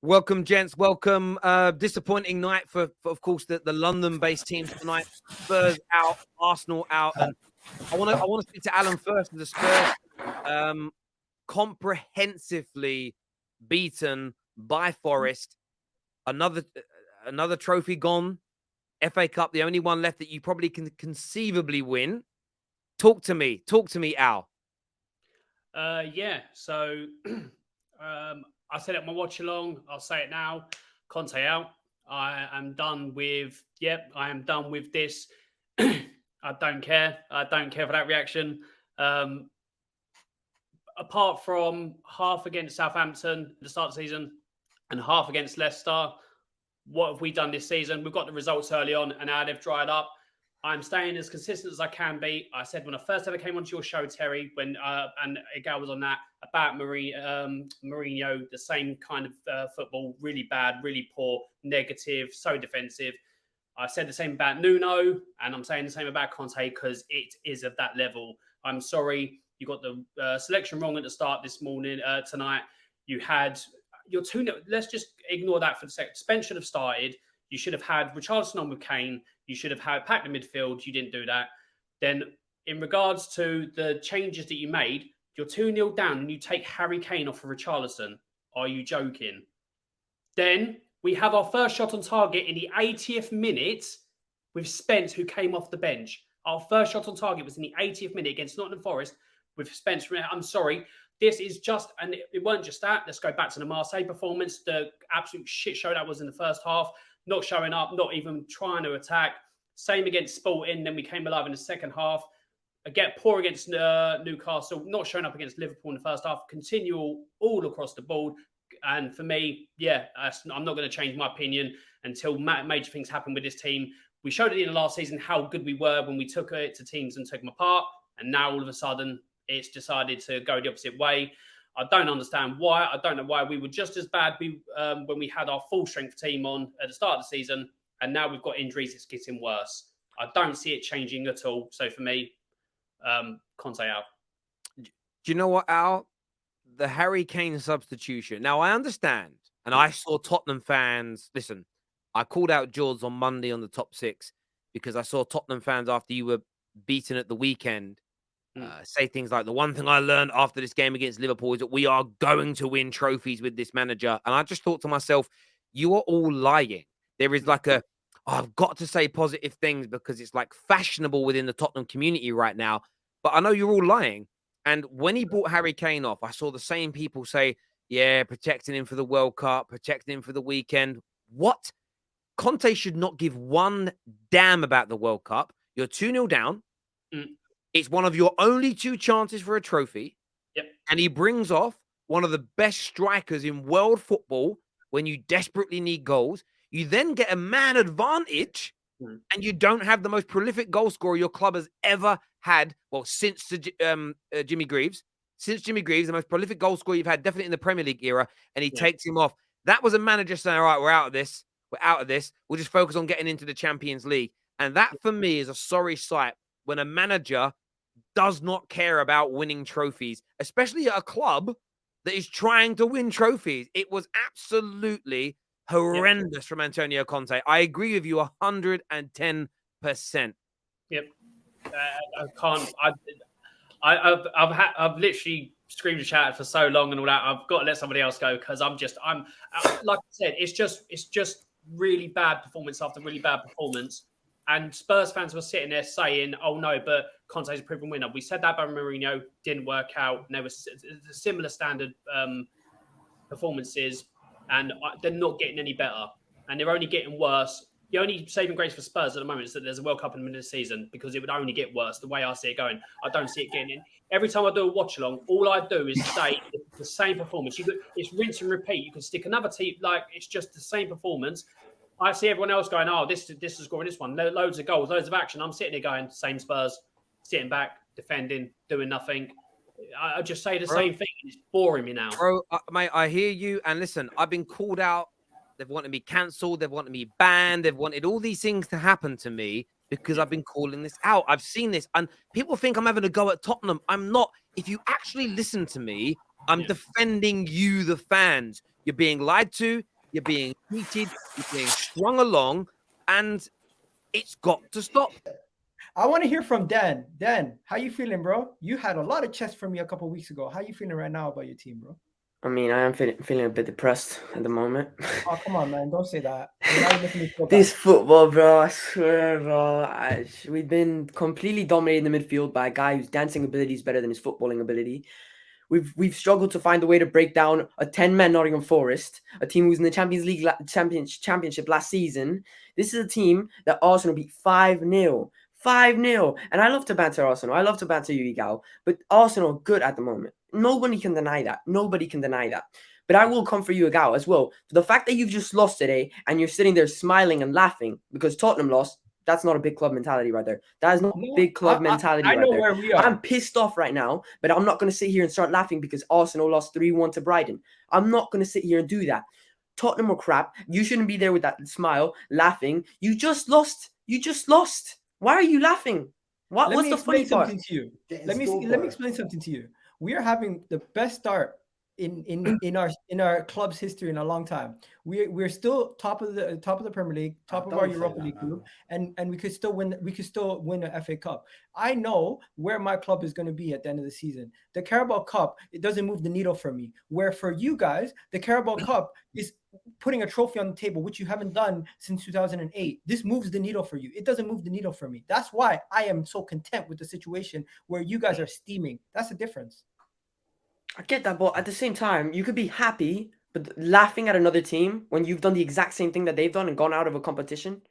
Welcome, gents. Welcome. Disappointing night for of course, the London-based teams tonight. Spurs out, Arsenal out, and I want to speak to Alan first. The Spurs comprehensively beaten by Forest. Another trophy gone. FA Cup, the only one left that you probably can conceivably win. Talk to me, Al. So I said it in my watch along. I'll say it now. Conte out. I am done with. I am done with this. I don't care. I don't care for that reaction. Apart from half against Southampton at the start of the season and half against Leicester, what have we done this season? We've got the results early on, and now they've dried up. I'm staying as consistent as I can be. I said when I first ever came onto your show, Terry, when and Igal was on that, about Mourinho, the same kind of football, really bad, really poor, negative, so defensive. I said the same about Nuno, and I'm saying the same about Conte because it is of that level. I'm sorry, you got the selection wrong at the start this morning, tonight. You had your 2-0. Let's just ignore that for a second. Spence should have started. You should have had Richarlison on with Kane. You should have had packed the midfield. You didn't do that. Then, in regards to the changes that you made, you're 2-0 down and you take Harry Kane off for Richarlison. Are you joking? Then we have our first shot on target in the 80th minute with Spence, who came off the bench. Our first shot on target was in the 80th minute against Nottingham Forest with Spence. I'm sorry. This is just, and it weren't just that. Let's go back to the Marseille performance, the absolute shit show that was in the first half. Not showing up, not even trying to attack. Same against Sporting. Then we came alive in the second half. Again, poor against Newcastle. Not showing up against Liverpool in the first half. Continual all across the board. And for me, I'm not going to change my opinion until major things happen with this team. We showed at the end of last season how good we were when we took it to teams and took them apart. And now all of a sudden, it's decided to go the opposite way. I don't understand why. I don't know why we were just as bad when we had our full strength team on at the start of the season, and now we've got injuries. It's getting worse. I don't see it changing at all. So for me, Conte out. Do you know what, Al? The Harry Kane substitution. Now, I understand, and I saw Tottenham fans. Listen, I called out George on Monday on the top six because I saw Tottenham fans after you were beaten at the weekend. Say things like, the one thing I learned after this game against Liverpool is that we are going to win trophies with this manager. And I just thought to myself, you are all lying. There is like I've got to say positive things because it's like fashionable within the Tottenham community right now. But I know you're all lying. And when he brought Harry Kane off, I saw the same people say, yeah, protecting him for the World Cup, protecting him for the weekend. What? Conte should not give one damn about the World Cup. You're 2-0 down. It's one of your only 2 chances for a trophy. Yep. And he brings off one of the best strikers in world football when you desperately need goals. You then get a man advantage and you don't have the most prolific goal scorer your club has ever had. Well, since Jimmy Greaves. Since Jimmy Greaves, the most prolific goal scorer you've had definitely in the Premier League era. And he takes him off. That was a manager saying, all right, we're out of this. We'll just focus on getting into the Champions League. And that, for me, is a sorry sight when a manager does not care about winning trophies, especially at a club that is trying to win trophies. It was absolutely horrendous from Antonio Conte. I agree with you 110%. Yep. I can't. I've literally screamed and shouted for so long and all that. I've got to let somebody else go because I'm like I said, it's just really bad performance after really bad performance. And Spurs fans were sitting there saying, oh no, but Conte's a proven winner. We said that about Mourinho, didn't work out. And there was similar standard performances, and they're not getting any better. And they're only getting worse. The only saving grace for Spurs at the moment is that there's a World Cup in the middle of the season because it would only get worse the way I see it going. I don't see it getting in. Every time I do a watch along, all I do is say the same performance. It's rinse and repeat. You can stick another team, like it's just the same performance. I see everyone else going, oh, this is scoring this one. Loads of goals, loads of action. I'm sitting there going, same Spurs, sitting back, defending, doing nothing. I just say the same thing. It's boring me now. Bro, mate, I hear you. And listen, I've been called out. They've wanted me cancelled. They've wanted me banned. They've wanted all these things to happen to me because I've been calling this out. I've seen this. And people think I'm having a go at Tottenham. I'm not. If you actually listen to me, I'm defending you, the fans. You're being lied to. You're being cheated. You're being strung along, and it's got to stop. I want to hear from Dan. Dan, how you feeling, bro? You had a lot of chest from me a couple weeks ago. How you feeling right now about your team, bro? I mean, I am feeling a bit depressed at the moment. Oh, come on, man. Don't say that. Now you're making me feel This bad. football, bro, I swear, bro. We've been completely dominated in the midfield by a guy whose dancing ability is better than his footballing ability. We've struggled to find a way to break down a 10-man Nottingham Forest, a team who was in the Champions League championship last season. This is a team that Arsenal beat 5-0. 5-0. And I love to banter Arsenal. I love to banter you, Igal. But Arsenal are good at the moment. Nobody can deny that. Nobody can deny that. But I will come for you, Igal, as well. The fact that you've just lost today and you're sitting there smiling and laughing because Tottenham lost, that's not a big club mentality right there. That is not big club mentality I right know there. where we are. I'm pissed off right now, but I'm not going to sit here and start laughing because Arsenal lost 3-1 to Brighton. I'm not going to sit here and do that. Tottenham are crap. You shouldn't be there with that smile, laughing. You just lost. You just lost. Why are you laughing? What's the funny part? Let me explain something to you. We are having the best start in our club's history in a long time. We're still top of the Premier League, top of our Europa League group, and we could still win an FA Cup. I know where my club is going to be at the end of the season. The Carabao Cup, it doesn't move the needle for me. Where for you guys, the Carabao Cup is putting a trophy on the table, which you haven't done since 2008. This moves the needle for you. It doesn't move the needle for me. That's why I am so content with the situation where you guys are steaming. That's the difference. I get that, but at the same time, you could be happy, but laughing at another team when you've done the exact same thing that they've done and gone out of a competition.